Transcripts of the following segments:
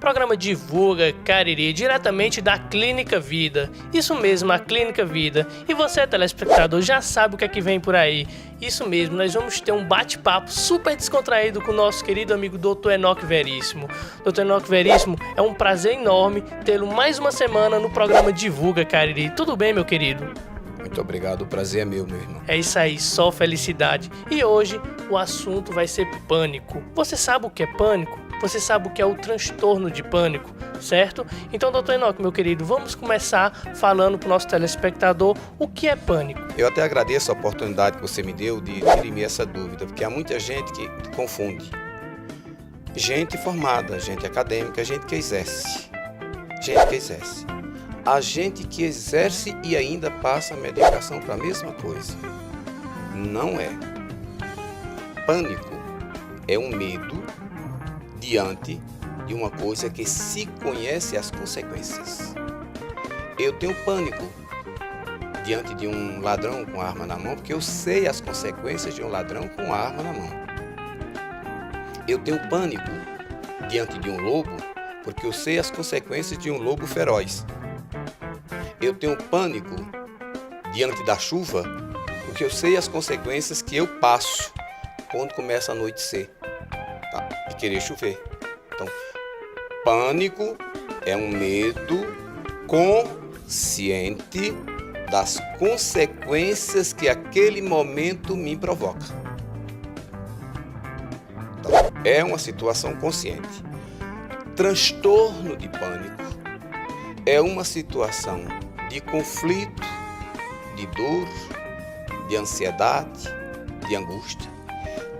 Programa Divulga Cariri, diretamente da Clínica Vida. Isso mesmo, a Clínica Vida. E você, telespectador, já sabe o que é que vem por aí. Isso mesmo, nós vamos ter um bate-papo super descontraído com o nosso querido amigo Dr. Enoque Veríssimo. Dr. Enoque Veríssimo, é um prazer enorme tê-lo mais uma semana no programa Divulga Cariri. Tudo bem, meu querido? Muito obrigado, o prazer é meu irmão. É isso aí, só felicidade. E hoje o assunto vai ser pânico. Você sabe o que é pânico? Você sabe o que é o transtorno de pânico, certo? Então, Dr. Enoque, meu querido, vamos começar falando para o nosso telespectador o que é pânico. Eu até agradeço a oportunidade que você me deu de dirimir essa dúvida, porque há muita gente que confunde. Gente formada, gente acadêmica, gente que exerce. A gente que exerce e ainda passa a medicação para a mesma coisa. Não é. Pânico é um medo diante de uma coisa que se conhece as consequências. Eu tenho pânico diante de um ladrão com arma na mão, porque eu sei as consequências de um ladrão com arma na mão. Eu tenho pânico diante de um lobo, porque eu sei as consequências de um lobo feroz. Eu tenho pânico diante da chuva, porque eu sei as consequências que eu passo quando começa a anoitecer, tá? E querer chover. Então, pânico é um medo consciente das consequências que aquele momento me provoca. Então, é uma situação consciente. Transtorno de pânico é uma situação de conflito, de dor, de ansiedade, de angústia,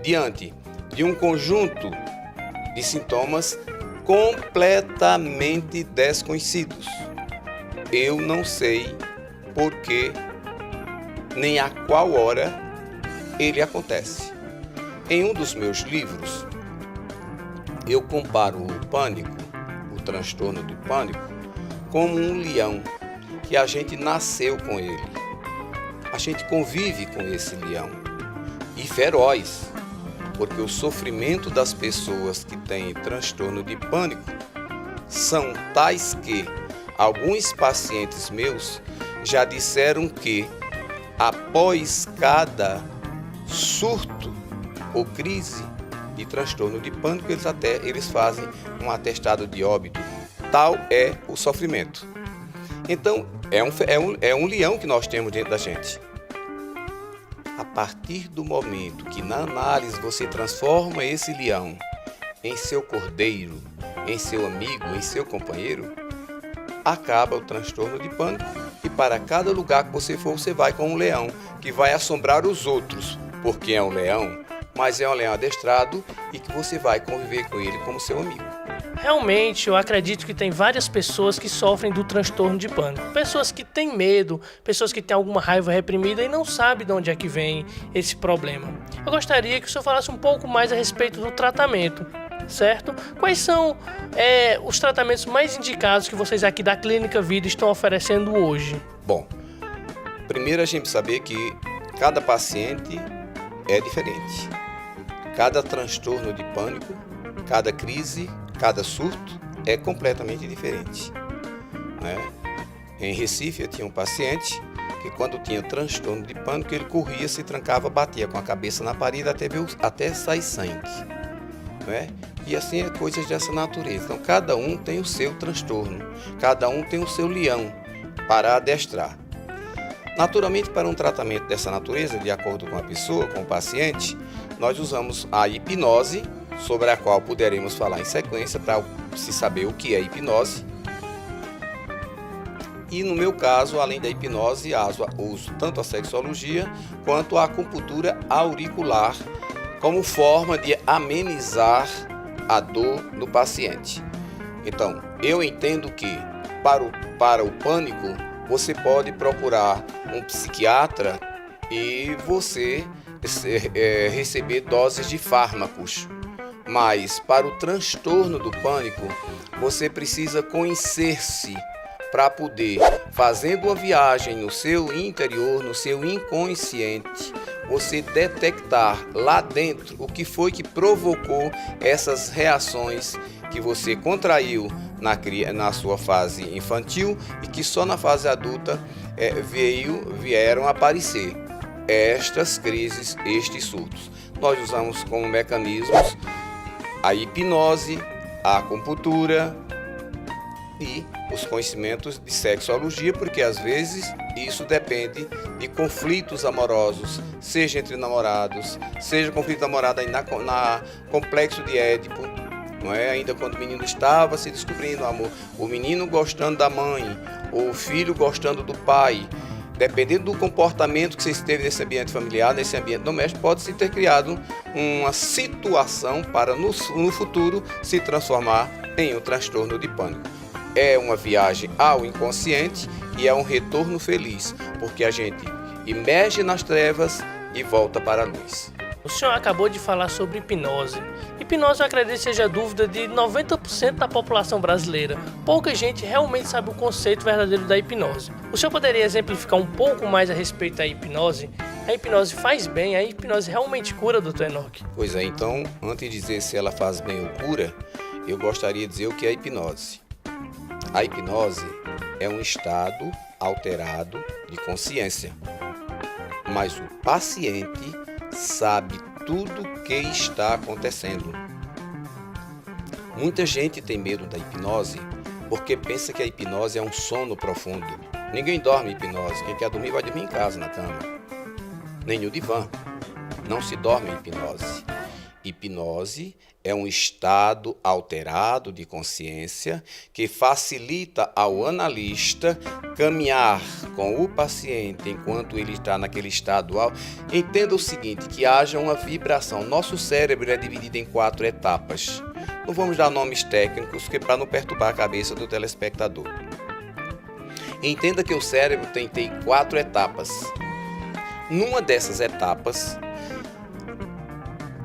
diante de um conjunto de sintomas completamente desconhecidos. Eu não sei por que, nem a qual hora ele acontece. Em um dos meus livros, eu comparo o pânico, o transtorno do pânico, como um leão, que a gente nasceu com ele. A gente convive com esse leão. E feroz, porque o sofrimento das pessoas que têm transtorno de pânico são tais que alguns pacientes meus já disseram que após cada surto ou crise de transtorno de pânico, eles fazem um atestado de óbito. Tal é o sofrimento. Então, é um leão que nós temos dentro da gente. A partir do momento que na análise você transforma esse leão em seu cordeiro, em seu amigo, em seu companheiro, acaba o transtorno de pânico e para cada lugar que você for, você vai com um leão que vai assombrar os outros, porque é um leão, mas é um leão adestrado e que você vai conviver com ele como seu amigo. Realmente, eu acredito que tem várias pessoas que sofrem do transtorno de pânico. Pessoas que têm medo, pessoas que têm alguma raiva reprimida e não sabem de onde é que vem esse problema. Eu gostaria que o senhor falasse um pouco mais a respeito do tratamento, certo? Quais são os tratamentos mais indicados que vocês aqui da Clínica Vida estão oferecendo hoje? Bom, primeiro a gente precisa saber que cada paciente é diferente. Cada transtorno de pânico, cada crise, cada surto é completamente diferente, né? Em Recife eu tinha um paciente que quando tinha transtorno de pânico ele corria, se trancava, batia com a cabeça na parede até sair sangue, né? E assim é coisas dessa natureza. Então cada um tem o seu transtorno, cada um tem o seu leão para adestrar. Naturalmente, para um tratamento dessa natureza, de acordo com a pessoa, com o paciente, nós usamos a hipnose, sobre a qual poderemos falar em sequência para se saber o que é hipnose. E no meu caso, além da hipnose, uso tanto a sexologia quanto a acupuntura auricular como forma de amenizar a dor do paciente. Então, eu entendo que para o pânico, você pode procurar um psiquiatra e você receber doses de fármacos. Mas para o transtorno do pânico, você precisa conhecer-se para poder, fazendo uma viagem no seu interior, no seu inconsciente, você detectar lá dentro o que foi que provocou essas reações que você contraiu na sua fase infantil e que só na fase adulta vieram aparecer estas crises, estes surtos. Nós usamos como mecanismos a hipnose, a acupuntura e os conhecimentos de sexologia, porque às vezes isso depende de conflitos amorosos, seja entre namorados, seja conflito namorado aí na complexo de Édipo, não é? Ainda quando o menino estava se descobrindo o amor, o menino gostando da mãe, ou o filho gostando do pai, dependendo do comportamento que você teve nesse ambiente familiar, nesse ambiente doméstico, pode-se ter criado uma situação para no futuro se transformar em um transtorno de pânico. É uma viagem ao inconsciente e é um retorno feliz, porque a gente emerge nas trevas e volta para a luz. O senhor acabou de falar sobre hipnose. Hipnose, eu acredito que seja dúvida de 90% da população brasileira. Pouca gente realmente sabe o conceito verdadeiro da hipnose. O senhor poderia exemplificar um pouco mais a respeito da hipnose? A hipnose faz bem? A hipnose realmente cura, Dr. Enoque? Pois é, então, antes de dizer se ela faz bem ou cura, eu gostaria de dizer o que é a hipnose. A hipnose é um estado alterado de consciência, mas o paciente sabe tudo o que está acontecendo. Muita gente tem medo da hipnose porque pensa que a hipnose é um sono profundo. Ninguém dorme em hipnose. Quem quer dormir vai dormir em casa, na cama. Nem no divã. Não se dorme em hipnose. Hipnose é um estado alterado de consciência que facilita ao analista caminhar com o paciente enquanto ele está naquele estado alto. Entenda o seguinte, que haja uma vibração. Nosso cérebro é dividido em 4 etapas. Não vamos dar nomes técnicos, para não perturbar a cabeça do telespectador. Entenda que o cérebro tem 4 etapas. Numa dessas etapas,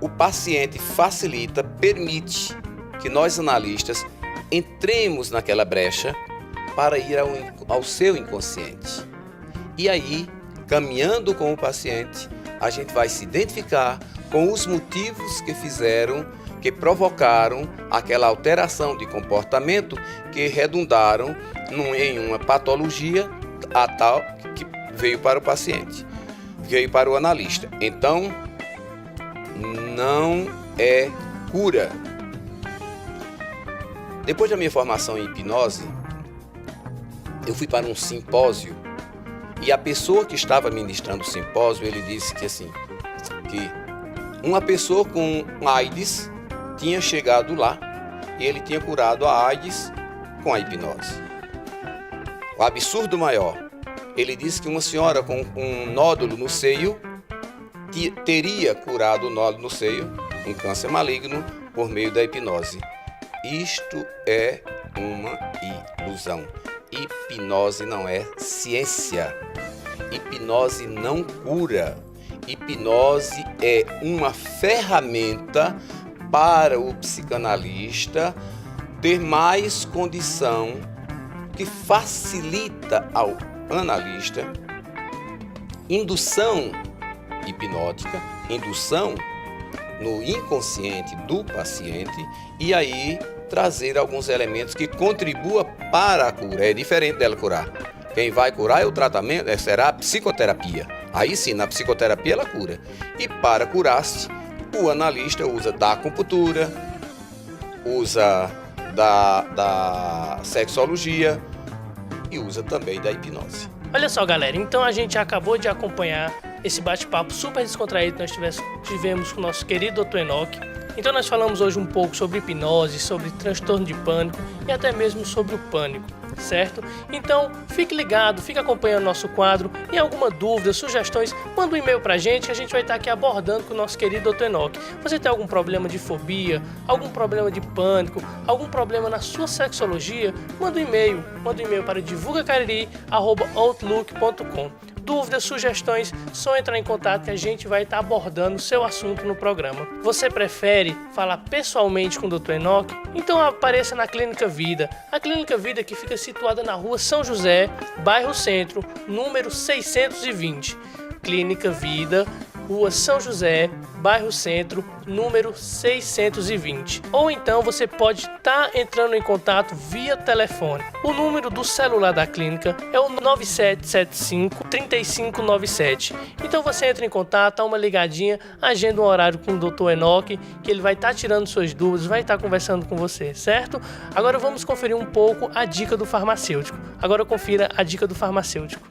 o paciente facilita, permite que nós analistas entremos naquela brecha para ir ao seu inconsciente. E aí, caminhando com o paciente, a gente vai se identificar com os motivos que provocaram aquela alteração de comportamento que redundaram em uma patologia a tal que veio para o paciente, veio para o analista. Então, não é cura. Depois da minha formação em hipnose, eu fui para um simpósio e a pessoa que estava ministrando o simpósio, ele disse que uma pessoa com AIDS tinha chegado lá e ele tinha curado a AIDS com a hipnose. O absurdo maior, ele disse que uma senhora com um nódulo no seio teria curado o nódulo no seio, um câncer maligno, por meio da hipnose. Isto é uma ilusão. Hipnose não é ciência. Hipnose não cura. Hipnose é uma ferramenta para o psicanalista ter mais condição, que facilita ao analista indução hipnótica, indução no inconsciente do paciente e aí trazer alguns elementos que contribuam para a cura. É diferente dela curar. Quem vai curar é o tratamento, será a psicoterapia. Aí sim, na psicoterapia ela cura. E para curar-se, o analista usa da acupuntura, usa da sexologia e usa também da hipnose. Olha só, galera, então a gente acabou de acompanhar esse bate-papo super descontraído que nós tivemos com o nosso querido Dr. Enoque. Então nós falamos hoje um pouco sobre hipnose, sobre transtorno de pânico e até mesmo sobre o pânico, certo? Então fique ligado, fique acompanhando o nosso quadro e alguma dúvida, sugestões, manda um e-mail pra gente que a gente vai estar aqui abordando com o nosso querido Dr. Enoque. Você tem algum problema de fobia, algum problema de pânico, algum problema na sua sexologia? Manda um e-mail para divulgacariri@outlook.com. Dúvidas, sugestões, só entrar em contato que a gente vai estar abordando o seu assunto no programa. Você prefere falar pessoalmente com o Dr. Enoque? Então apareça na Clínica Vida. A Clínica Vida que fica situada na rua São José, bairro Centro, número 620. Clínica Vida, Rua São José, bairro Centro, número 620. Ou então você pode estar entrando em contato via telefone. O número do celular da clínica é o 9775-3597. Então você entra em contato, dá uma ligadinha, agenda um horário com o Dr. Enoque, que ele vai estar tirando suas dúvidas, vai estar conversando com você, certo? Agora vamos conferir um pouco a dica do farmacêutico. Agora confira a dica do farmacêutico.